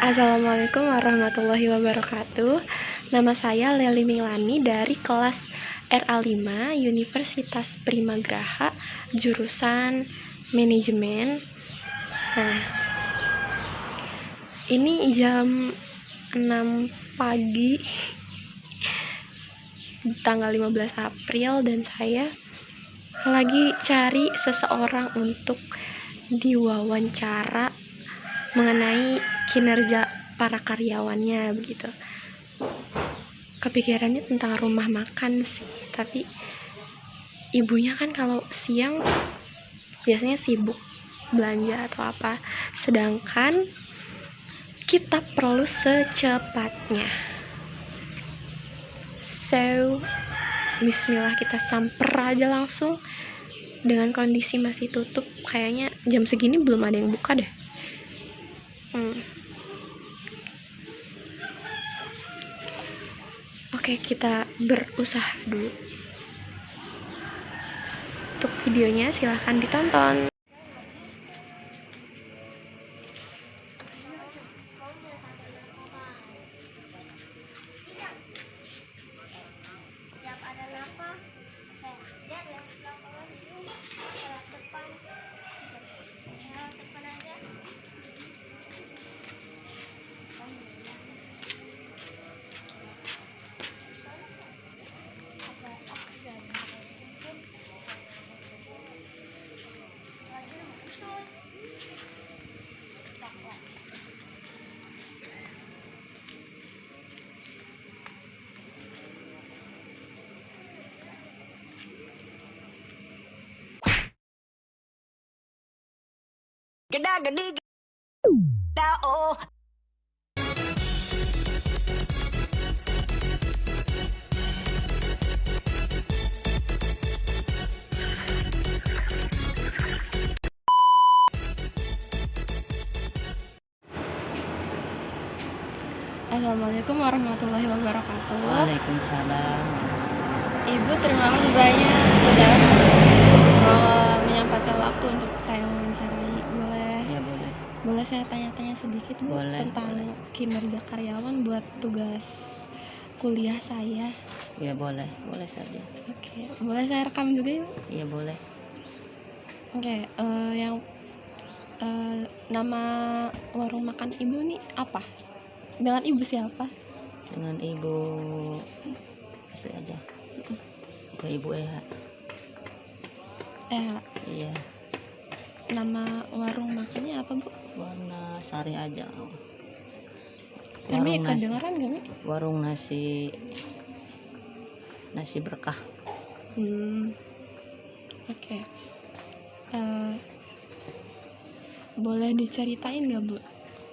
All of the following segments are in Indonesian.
Assalamualaikum warahmatullahi wabarakatuh. Nama saya Leli Milani dari kelas RA5 Universitas Primagraha, jurusan Manajemen. Nah, ini jam 6 pagi tanggal 15 April dan saya lagi cari seseorang untuk diwawancara mengenai kinerja para karyawannya begitu. Kepikirannya tentang rumah makan sih, tapi ibunya kan kalau siang biasanya sibuk belanja atau apa, sedangkan kita perlu secepatnya. So, bismillah, kita samper aja langsung. Dengan kondisi masih tutup, kayaknya jam segini belum ada yang buka deh. Oke, kita berusaha dulu. Untuk videonya silahkan ditonton. Assalamualaikum warahmatullahi wabarakatuh. Waalaikumsalam. Ibu, terima kasih banyak sudah menyampaikan waktu untuk saya mewawancarai. Ya boleh. Boleh saya tanya-tanya sedikit, Bu, Boleh, tentang boleh. kinerja karyawan buat tugas kuliah saya. Ya boleh saja. Oke, boleh saya rekam juga, Ibu? Ya boleh. Oke, nama warung makan Ibu nih apa? Dengan Ibu siapa? Dengan Ibu istri aja. Ya, Ibu Eha. Iya. Nama warung makannya apa, Bu? Warna Sari aja. Kami kedengeran gak, Mi? Warung nasi berkah. Oke. Boleh diceritain gak, Bu,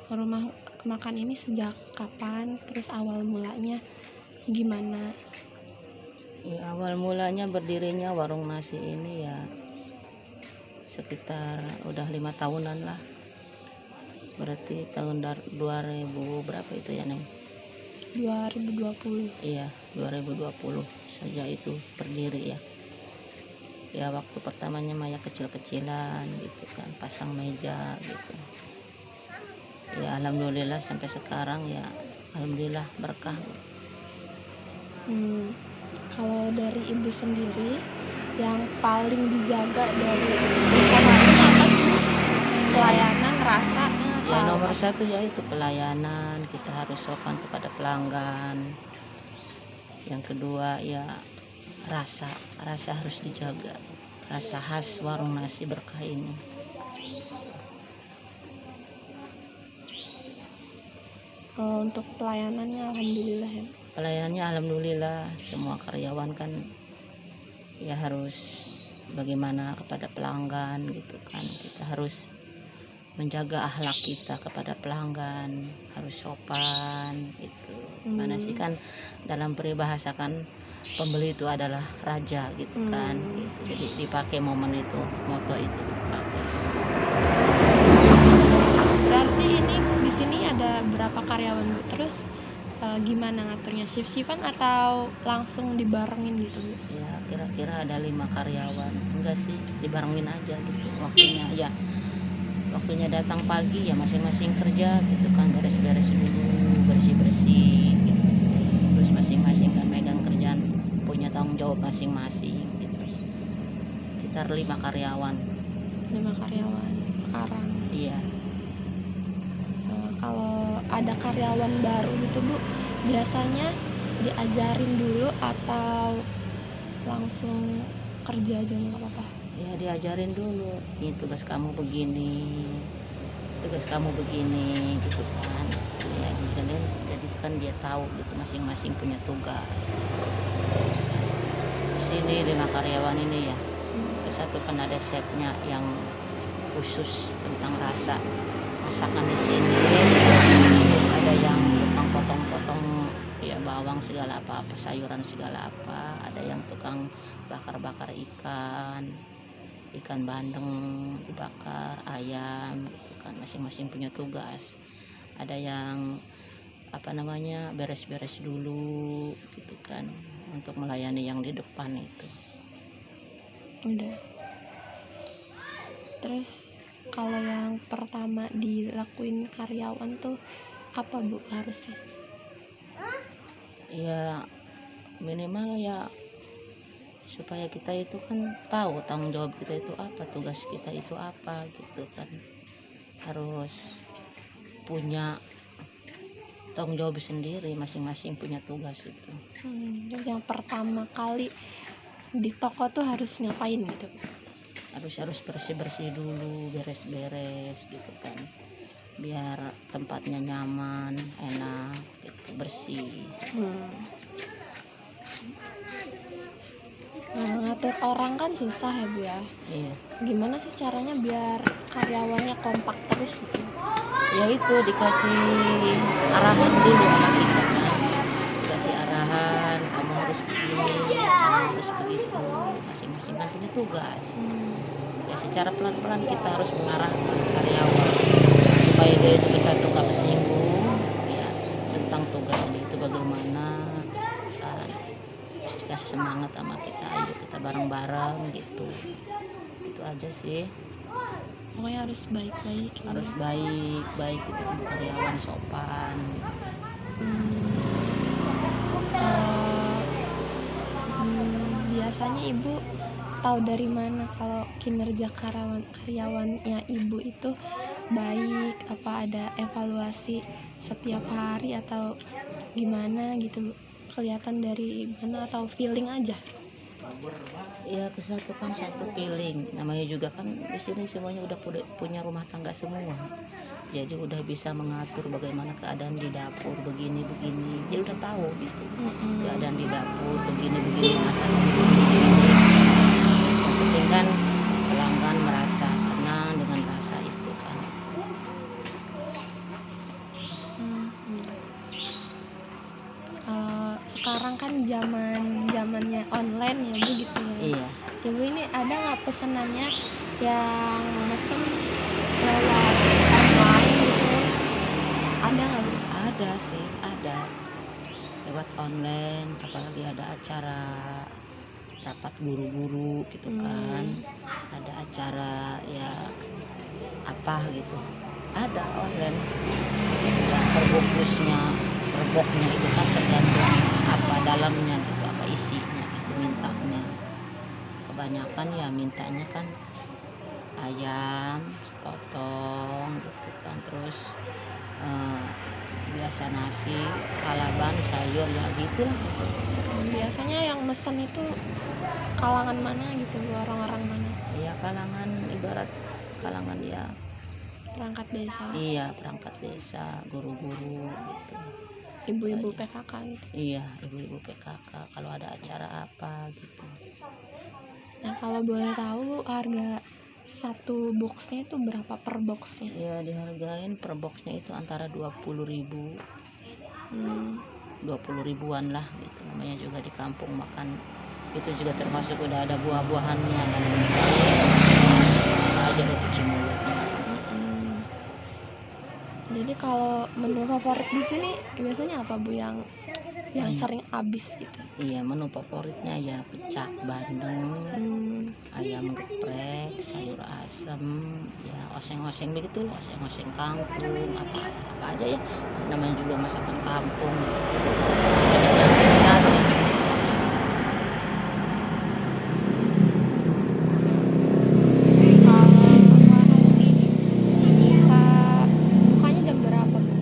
rumah makan ini sejak kapan, terus awal mulanya gimana? Ya, awal mulanya berdirinya warung nasi ini ya sekitar udah 5 tahunan lah. Berarti tahun 2000 berapa itu ya, Neng? 2020. Iya, 2020 saja itu berdiri ya. Ya waktu pertamanya maya kecil-kecilan gitu kan, pasang meja gitu. Ya alhamdulillah sampai sekarang ya alhamdulillah berkah. Kalau dari Ibu sendiri yang paling dijaga dari usaha ini apa sih? Pelayanan, rasa? Ya nomor satu ya itu pelayanan, kita harus sopan kepada pelanggan. Yang kedua ya rasa harus dijaga, rasa khas warung nasi berkah ini. Untuk pelayanannya alhamdulillah ya. Pelayanannya alhamdulillah, semua karyawan kan ya harus bagaimana kepada pelanggan gitu kan. Kita harus menjaga akhlak kita kepada pelanggan, harus sopan gitu. Mana sih kan dalam peribahasa kan pembeli itu adalah raja gitu kan gitu. Jadi dipakai momen itu, moto itu dipakai. Berarti ini di sini ada berapa karyawan, Bu? Terus gimana ngaturnya, shift-shiftan atau langsung dibarengin gitu, Bu? Ya kira-kira ada 5 karyawan. Enggak sih, dibarengin aja gitu waktunya ya. waktunya datang pagi ya masing-masing kerja gitu kan, beres-beres dulu, bersih-bersih gitu. Terus masing-masing kan megang kerjaan, punya tanggung jawab masing-masing gitu. Sekitar 5 karyawan. 5 karyawan sekarang. Iya. Kalau ada karyawan baru gitu Bu, biasanya diajarin dulu atau langsung kerja aja nggak apa-apa? Ya diajarin dulu, ini tugas kamu begini, tugas kamu begini gitu kan. Ya jadi kan dia tahu gitu, masing-masing punya tugas. Sini 5 karyawan ini ya, satu kan ada chefnya yang khusus tentang rasa masakan di sini. Terus ada yang tukang potong-potong ya bawang segala apa sayuran segala apa. Ada yang tukang bakar-bakar ikan bandeng dibakar, ayam gitu kan, masing-masing punya tugas. Ada yang beres-beres dulu gitu kan, untuk melayani yang di depan itu. Udah. Terus kalau yang pertama dilakuin karyawan tuh apa Bu harusnya? Ya minimal ya supaya kita itu kan tahu tanggung jawab kita itu apa, tugas kita itu apa gitu kan. Harus punya tanggung jawab sendiri, masing-masing punya tugas itu. Terus yang pertama kali di toko tuh harus ngapain gitu? Harus bersih-bersih dulu, beres-beres gitu kan, biar tempatnya nyaman, enak gitu, bersih. Ngatur orang kan susah ya Bu ya. Iya. Gimana sih caranya biar karyawannya kompak terus gitu? Ya itu dikasih arahan dulu sama kita kan, dikasih arahan, kamu harus begini, kamu harus begitu, masing-masing kan punya tugas. Ya secara pelan-pelan kita harus mengarahkan karyawan supaya dia itu satu gak kesinggung ya tentang tugasnya itu bagaimana kan. Terus dikasih semangat sama kita, ayo kita bareng-bareng gitu. Itu aja sih. Pokoknya harus baik-baik gitu. Harus baik gitu, karyawan sopan gitu. Biasanya Ibu tahu dari mana kalau kinerja karyawannya Ibu itu baik? Apa ada evaluasi setiap hari atau gimana gitu Bu? Kelihatan dari mana atau feeling aja? Ya kesatukan satu feeling, namanya juga kan di sini semuanya udah punya rumah tangga semua, jadi udah bisa mengatur bagaimana keadaan di dapur begini, jadi udah tahu gitu keadaan di dapur begini masak begini. Yang penting kan pelanggan merasa senang dengan rasa itu kan. Sekarang kan zamannya online ya Bu gitu ya. Iya. Ibu ini ada nggak pesenannya yang mesen lewat online gitu? Ada nggak Bu? Ada sih, ada lewat online, apalagi ada acara rapat guru-guru gitu kan, ada acara ya apa gitu, ada online ya. Perboknya itu kan tergantung apa dalamnya gitu, apa isinya gitu, mintanya kebanyakan ya mintanya kan ayam potong gitu kan, terus biasa nasi, lalaban, sayur ya gitu lah. Biasanya yang mesen itu kalangan mana gitu, orang-orang mana? Ya kalangan, ibarat kalangan ya perangkat desa. Iya, perangkat desa, guru-guru gitu. Ibu-ibu PKK gitu. Iya, ibu-ibu PKK kalau ada acara apa gitu. Nah kalau boleh tahu harga satu boxnya itu berapa per boxnya? Ya dihargain per boxnya itu antara 20.000, 20.000-an lah gitu. Namanya juga di kampung makan itu juga termasuk udah ada buah-buahannya kan, aja udah cuci mulutnya. Jadi kalau menu favorit di sini biasanya apa Bu yang yang banyak. sering habis gitu. Iya, menu favoritnya ya pecak bandeng, ayam geprek, sayur asem, ya oseng-oseng begitu loh, oseng-oseng kangkung, apa aja ya, namanya juga masakan kampung gitu. Banyak yang diminati. Kalau warung ini bukanya jam berapa, Bu?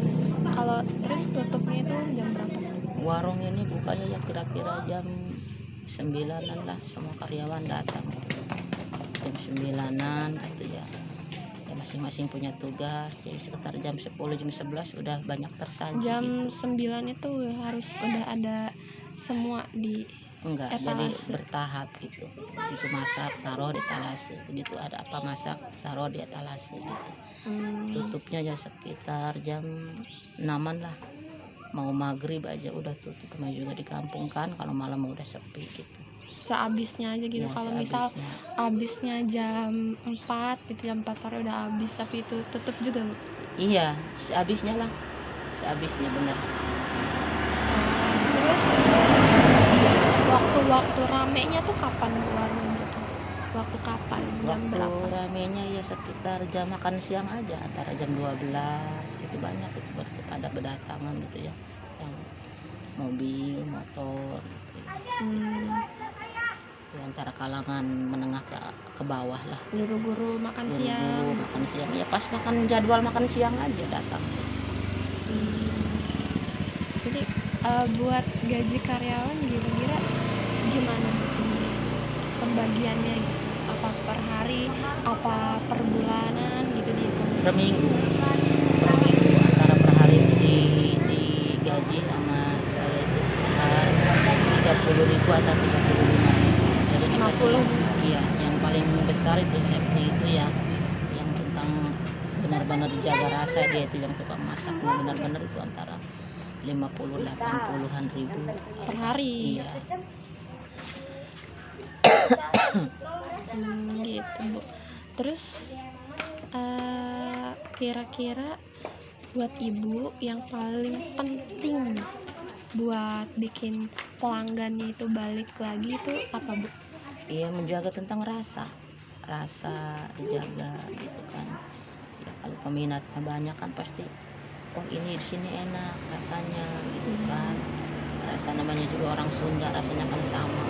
Kalau terus tutupnya itu jam berapa? Warung ini bukanya ya kira-kira jam 9-an lah, semua karyawan datang. Jam 9-an gitu ya. Ya masing-masing punya tugas, jadi sekitar jam 10, jam 11 udah banyak tersaji Jam gitu. 9 itu harus udah ada semua di Enggak, jadi etalase. bertahap gitu. Itu masak, taruh di etalase. Begitu ada apa masak, taruh di etalase gitu. Tutupnya ya sekitar jam 6-an lah. Mau maghrib aja udah tutup. Namanya juga di kampung kan, kalau malam udah sepi gitu. Sehabisnya aja gitu. Ya, Kalau misal sehabisnya. habisnya jam 4 gitu, jam 4 sore udah habis, tapi itu tutup juga, Bu. Iya, sehabisnya lah. Sehabisnya bener. Terus waktu-waktu ramenya tuh kapan, Bu, warung gitu? Waktu kapan? Jam Waktu berapa? ramenya ya sekitar jam makan siang aja, antara jam 12 itu banyak itu pada berdatangan gitu ya, yang mobil, motor gitu ya. Ya, antara kalangan menengah ke bawah lah. Guru-guru makan siang. Guru makan siang ya pas makan jadwal makan siang aja datang. Jadi buat gaji karyawan kira-kira gimana gitu pembagiannya gitu? Apa per hari, apa per bulanan gitu dihitung? Per minggu antara per hari itu digaji sama saya itu sekitar 30.000 atau 35.000. Jadi dikasih 50. iya, yang paling besar itu chefnya itu ya, yang tentang benar-benar jaga rasa, dia itu yang tukang masak benar-benar itu antara 50-80-an ribu Per hari. Iya. Gitu, Bu. Terus kira-kira buat ibu yang paling penting buat bikin pelanggannya itu balik lagi itu apa, Bu? Iya, menjaga tentang rasa dijaga gitu kan ya. Kalau peminatnya banyak kan pasti oh ini di sini enak rasanya gitu kan. Rasa namanya juga orang Sunda, rasanya kan sama.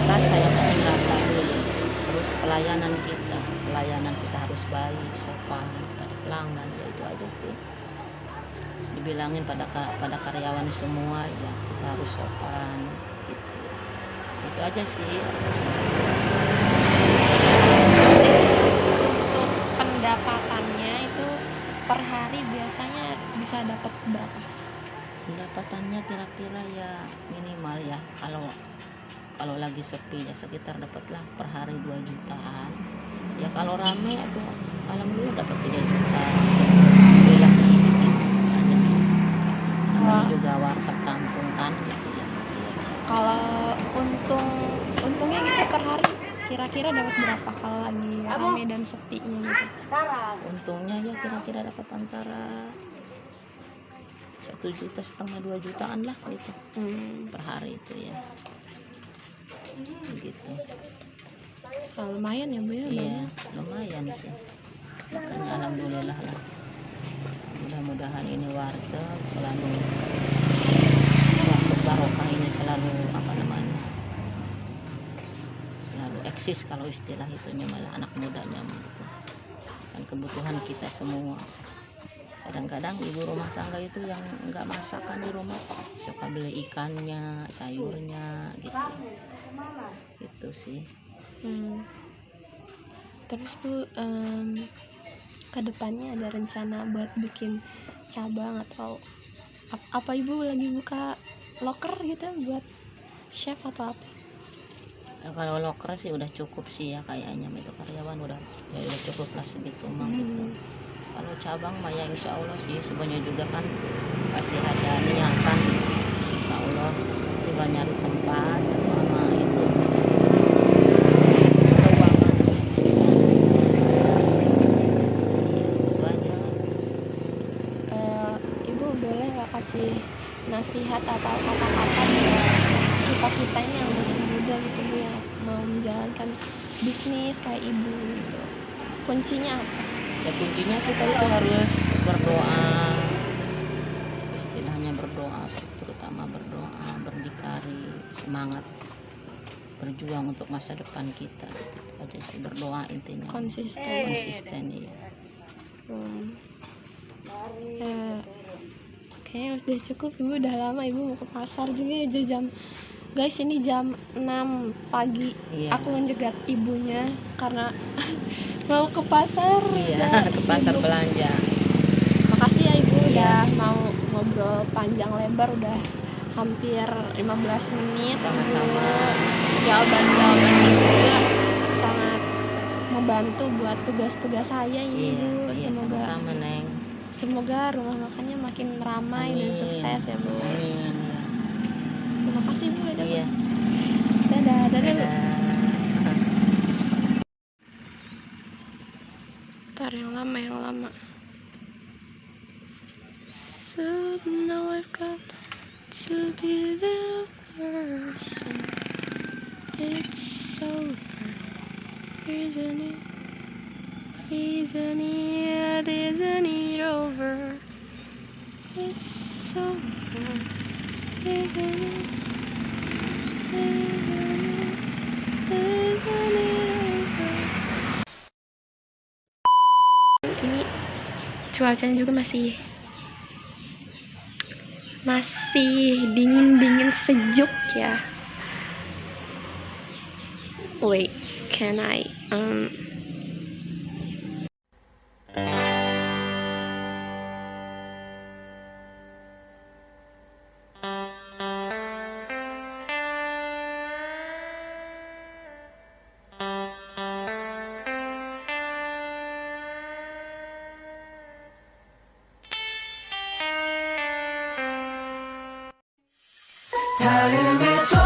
Rasa yang penting rasa dulu. Terus pelayanan kita harus baik, sopan pada pelanggan, ya itu aja sih. Dibilangin pada karyawan semua ya kita harus sopan gitu. Itu aja sih. Untuk pendapatannya itu per hari biasanya bisa dapat berapa? Pendapatannya kira-kira ya minimal ya kalau lagi sepi ya sekitar dapatlah per hari 2 jutaan. Ya kalau rame itu alhamdulillah dapat 3 juta. Alhamdulillah sedikit gitu aja sih. Namanya juga warteg kampung kan gitu ya. Kalau untungnya gitu per hari kira-kira dapat berapa kalau lagi rame dan sepinya gitu? Untungnya ya kira-kira dapat antara 1,5 juta 2 jutaan lah gitu per hari itu ya gitu. Lumayan ya, Bu, ya? Iya, lumayan sih. Makanya alhamdulillah lah. Mudah-mudahan ini warteg barokah ini selalu selalu eksis kalau istilah itunya, malah anak mudanya gitu. Dan kebutuhan kita semua. Kadang-kadang ibu rumah tangga itu yang enggak masakan di rumah suka beli ikannya, sayurnya gitu. Itu sih. Terus, Bu, kedepannya ada rencana buat bikin cabang atau apa Ibu lagi buka loker gitu buat chef atau apa? Ya, kalau loker sih udah cukup sih ya kayaknya, itu karyawan udah cukup lah segitu mah gitu. Kalau cabang mah ya insya Allah sih sebenarnya juga kan pasti ada niatan, insya Allah tinggal nyari tempat atau apa itu keuangannya gitu. Iya, itu aja sih. Ibu boleh nggak kasih nasihat nasihat atau kata-kata buat kita ini yang masih muda gitu Bu, yang mau menjalankan bisnis kayak ibu gitu, kuncinya apa? Ya kuncinya kita itu harus berdoa, istilahnya berdoa, terutama berdoa, berdikari, semangat berjuang untuk masa depan kita gitu aja sih, berdoa intinya, konsisten ya. Kayaknya udah cukup Ibu, udah lama Ibu mau ke pasar juga ya, jam guys ini jam 6 pagi. Iya. Aku menjegat ibunya karena mau ke pasar. Iya, ke pasar sibuk. belanja. Makasih ya Ibu Iya. udah mau ngobrol panjang lebar, udah hampir 15 menit. Sama-sama. Jawaban-jawaban juga sangat membantu buat tugas-tugas saya ini Bu. Iya, sama-sama Neng. Semoga rumah makannya makin ramai dan sukses ya Bu. Amin. Terima kasih Bu. Iya. Dadah, dadah Bu. Ntar yang lama. So now I've got to be the person. It's over, isn't it? Isn't it over? It's over, isn't it? Ini cuacanya juga masih dingin sejuk ya. Wait, can I 다음에 또